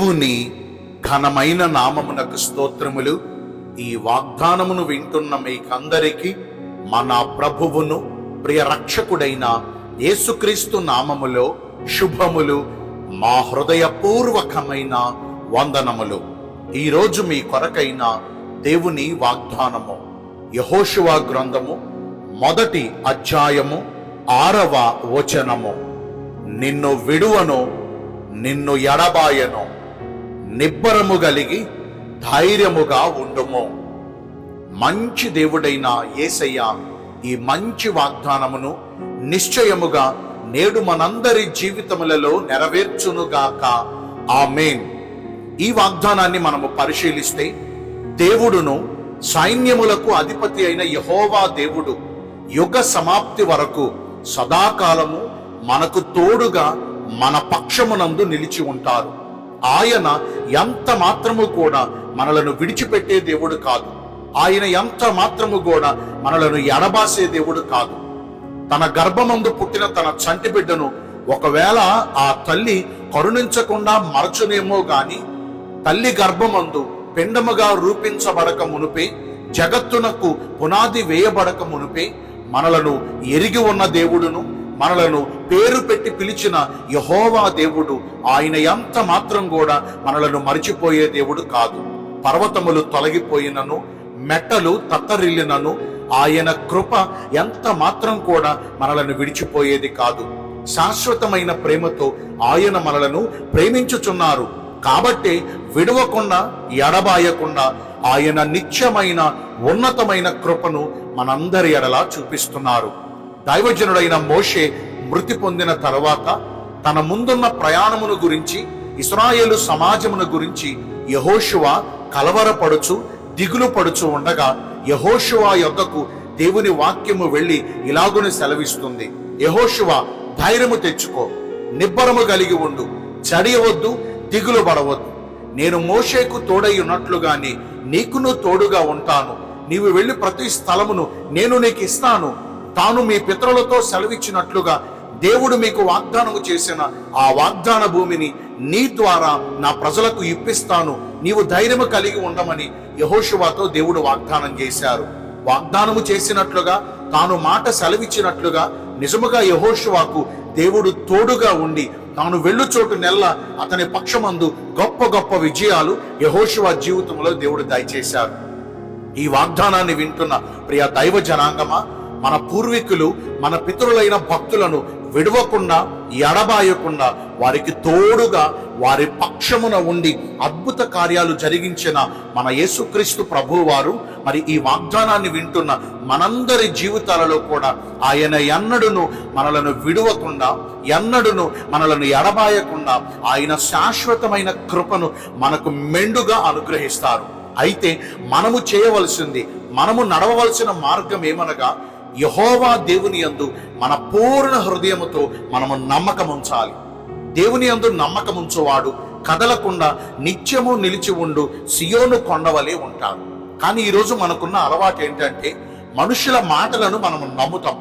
దేవుని ఘనమైన నామమునకు స్తోత్రములు. ఈ వాగ్దానమును వింటున్న మీకందరికీ మన ప్రభువును ప్రియ రక్షకుడైన యేసుక్రీస్తు నామములో శుభములు, మా హృదయపూర్వకమైన వందనములు. ఈరోజు మీ కొరకైన దేవుని వాగ్దానము యెహోషువ గ్రంథము 1వ అధ్యాయము 6వ వచనము. నిన్ను విడువను, నిన్ను ఎడబాయను, నిబ్బరము కలిగి ధైర్యముగా ఉండుము. మంచి దేవుడైన యేసయ్య ఈ మంచి వాగ్దానమును నిశ్చయముగా నేడు మనందరి జీవితములలో నెరవేర్చునుగాక. ఆమేన్. ఈ వాగ్దానాన్ని మనము పరిశీలిస్తే, దేవుడును సైన్యములకు అధిపతి అయిన యెహోవా దేవుడు యుగ సమాప్తి వరకు సదాకాలము మనకు తోడుగా మన పక్షమునందు నిలిచి ఉంటారు. ఆయన ఎంత మాత్రము కూడా మనలను విడిచిపెట్టే దేవుడు కాదు. ఆయన ఎంత మాత్రము కూడా మనలను ఎడబాసే దేవుడు కాదు. తన గర్భమందు పుట్టిన తన చంటి బిడ్డను ఒకవేళ ఆ తల్లి కరుణించకుండా మరచునేమో గాని, తల్లి గర్భమందు పిండముగా రూపించబడక మునుపే, జగత్తునకు పునాది వేయబడక మునుపే మనలను ఎరిగి ఉన్న దేవుడును, మనలను పేరు పెట్టి పిలిచిన యెహోవా దేవుడు ఆయన ఎంత మాత్రం కూడా మనలను మరిచిపోయే దేవుడు కాదు. పర్వతములు తొలగిపోయినను, మెట్టలు తత్తరిల్లినను ఆయన కృప ఎంత మాత్రం కూడా మనలను విడిచిపోయేది కాదు. శాశ్వతమైన ప్రేమతో ఆయన మనలను ప్రేమించుచున్నారు. కాబట్టి విడవకుండా, ఎడబాయకుండా ఆయన నిత్యమైన ఉన్నతమైన కృపను మనందరి ఎడలా చూపిస్తున్నారు. దైవజనుడైన మోషే మృతి పొందిన తరువాత తన ముందున్న ప్రయాణమును గురించి, ఇశ్రాయేలు సమాజమును గురించి యెహోషువ కలవరపడుచు దిగులు పడుచు ఉండగా, యెహోషువ యొద్దకు దేవుని వాక్యము వెళ్ళి ఇలాగుని సెలవిస్తుంది. యెహోషువ, ధైర్యము తెచ్చుకో, నిబ్బరము కలిగి ఉండు, చడియవద్దు, దిగులు పడవద్దు. నేను మోషేకు తోడై ఉన్నట్లుగానే నీకును తోడుగా ఉంటాను. నీవు వెళ్ళి ప్రతి స్థలమును నేను నీకు ఇస్తాను. తాను మీ పితరులతో సెలవిచ్చినట్లుగా దేవుడు మీకు వాగ్దానము చేసిన ఆ వాగ్దాన భూమిని నీ ద్వారా నా ప్రజలకు ఇప్పిస్తాను. నీవు ధైర్యము కలిగి ఉండమని యెహోషువతో దేవుడు వాగ్దానం చేశారు. వాగ్దానము చేసినట్లుగా, తాను మాట సెలవిచ్చినట్లుగా నిజముగా యెహోషువకు దేవుడు తోడుగా ఉండి తాను వెళ్ళు చోటు నెల్ల అతని పక్షమందు గొప్ప గొప్ప విజయాలు యెహోషువ జీవితంలో దేవుడు దయచేశారు. ఈ వాగ్దానాన్ని వింటున్న ప్రియ దైవ జనాంగమా, మన పూర్వీకులు మన పితరులైన భక్తులను విడవకుండా, ఎడబాయకుండా వారికి తోడుగా వారి పక్షమున ఉండి అద్భుత కార్యాలు జరిగించిన మన యేసుక్రీస్తు ప్రభువు వారు మరి ఈ వాగ్దానాన్ని వింటున్న మనందరి జీవితాలలో కూడా ఆయన ఎన్నడును మనలను విడవకుండా, ఎన్నడును మనలను ఎడబాయకుండా ఆయన శాశ్వతమైన కృపను మనకు మెండుగా అనుగ్రహిస్తారు. అయితే మనము చేయవలసింది, మనము నడవవలసిన మార్గం ఏమనగా, యెహోవా దేవుని యందు మన పూర్ణ హృదయముతో మనము నమ్మకం ఉంచాలి. దేవుని యందు నమ్మకం ఉంచువాడు కదలకుండా నిత్యము నిలిచి ఉండు సియోను కొండవలే ఉంటాడు. కానీ ఈరోజు మనకున్న అలవాటు ఏంటంటే, మనుషుల మాటలను మనము నమ్ముతాం.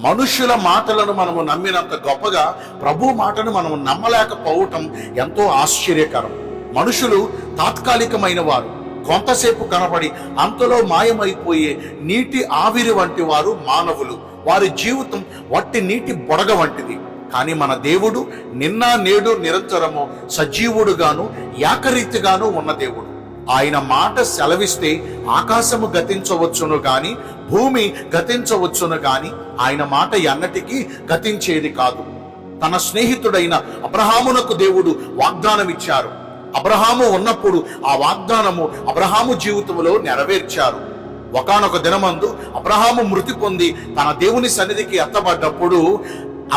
మనుషుల మాటలను మనము నమ్మినంత గొప్పగా ప్రభు మాటను మనము నమ్మలేకపోవటం ఎంతో ఆశ్చర్యకరం. మనుషులు తాత్కాలికమైన వారు, కొంతసేపు కనబడి అంతలో మాయమైపోయే నీటి ఆవిరి వంటి వారు మానవులు. వారి జీవితం వట్టి నీటి బొడగ వంటిది. కానీ మన దేవుడు నిన్న నేడు నిరంతరము సజీవుడుగాను ఏకరీతిగాను ఉన్న దేవుడు. ఆయన మాట సెలవిస్తే ఆకాశము గతించవచ్చును గాని, భూమి గతించవచ్చును గాని ఆయన మాట ఎన్నటికీ గతించేది కాదు. తన స్నేహితుడైన అబ్రహామునకు దేవుడు వాగ్దానం ఇచ్చారు. అబ్రహాము ఉన్నప్పుడు ఆ వాగ్దానము అబ్రహాము జీవితంలో నెరవేర్చారు. ఒకానొక దినమందు అబ్రహాము మృతి పొంది తన దేవుని సన్నిధికి ఎత్తబడ్డప్పుడు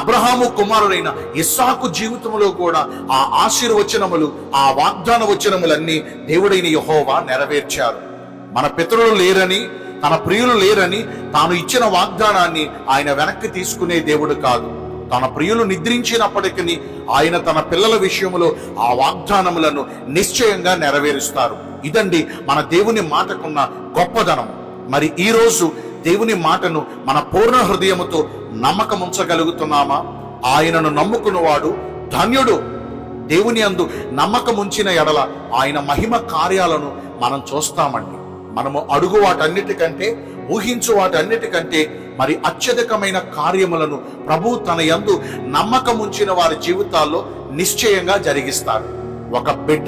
అబ్రహాము కుమారుడైన ఇస్సాకు జీవితంలో కూడా ఆ ఆశీర్వచనములు, ఆ వాగ్దాన వచనములన్నీ దేవుడైన యెహోవా నెరవేర్చారు. మన పితరులు లేరని, తన ప్రియులు లేరని తాను ఇచ్చిన వాగ్దానాన్ని ఆయన వెనక్కి తీసుకునే దేవుడు కాదు. తన ప్రియులు నిద్రించినప్పటికీ ఆయన తన పిల్లల విషయంలో ఆ వాగ్దానములను నిశ్చయంగా నెరవేరుస్తారు. ఇదండి మన దేవుని మాటకున్న గొప్పదనం. మరి ఈరోజు దేవుని మాటను మన పూర్ణ హృదయముతో నమ్మకం ఉంచగలుగుతున్నామా? ఆయనను నమ్ముకున్నవాడు ధన్యుడు. దేవుని యందు నమ్మకం ఉంచిన ఎడల ఆయన మహిమ కార్యాలను మనం చూస్తామండి. మనము అడుగు వాటన్నిటికంటే, ఊహించు వాటన్నిటికంటే మరి అత్యధికమైన కార్యములను ప్రభు తన యందు నమ్మకం ఉంచిన వారి జీవితాల్లో నిశ్చయంగా జరిగిస్తారు. ఒక బిడ్డ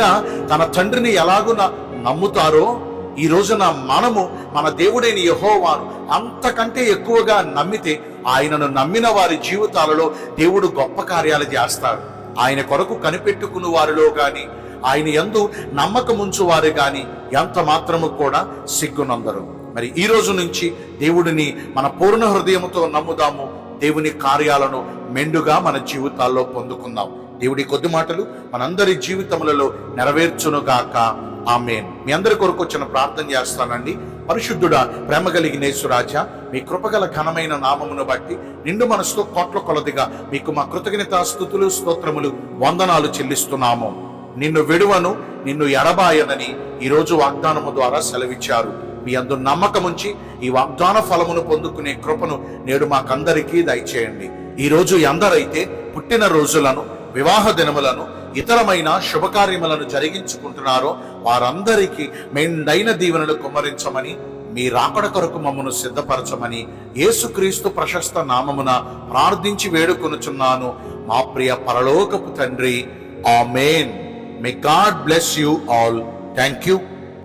తన తండ్రిని ఎలాగున నమ్ముతారో ఈ రోజున మనము మన దేవుడైన యెహోవాను అంతకంటే ఎక్కువగా నమ్మితే, ఆయనను నమ్మిన వారి జీవితాలలో దేవుడు గొప్ప కార్యాలు చేస్తాడు. ఆయన కొరకు కనిపెట్టుకుని వారిలో గాని, ఆయన యందు నమ్మకముంచు వారు గాని ఎంత మాత్రము కూడా సిగ్గునందరు. మరి ఈ రోజు నుంచి దేవుడిని మన పూర్ణ హృదయంతో నమ్ముదాము. దేవుని కార్యాలను మెండుగా మన జీవితాల్లో పొందుకుందాం. దేవుడి కొద్ది మాటలు మనందరి జీవితములలో నెరవేర్చునుగాక. ఆమేన్. మీ అందరి కొరకు వచ్చిన ప్రార్థన చేస్తానండి. పరిశుద్ధుడా, ప్రేమ కలిగిన యేసురాజా, మీ కృపగల ఘనమైన నామమును బట్టి నిండు మనసుతో కోట్ల కొలదిగా మీకు మా కృతజ్ఞతా స్తుతులు, స్తోత్రములు, వందనాలు చెల్లిస్తున్నాము. నిన్ను విడువను, నిన్ను ఎడబాయనని ఈరోజు వాగ్దానము ద్వారా సెలవిచ్చారు. మీ అందు నమ్మకముంచి ఈ వాగ్దాన ఫలమును పొందుకునే కృపను నేడు మాకందరికీ దయచేయండి. ఈ రోజు ఎందరైతే పుట్టిన రోజులను, వివాహ దినములను, ఇతరమైన శుభకార్యములను జరిగించుకుంటున్నారో వారందరికీ మెండైన దీవెనలు కుమ్మరించమని, మీ రాకడ కొరకు మమ్మను సిద్ధపరచమని యేసుక్రీస్తు ప్రశస్త నామమున ప్రార్థించి వేడుకొనుచున్నాను మా ప్రియ పరలోకపు తండ్రి. ఆమేన్. May God bless you all. Thank you.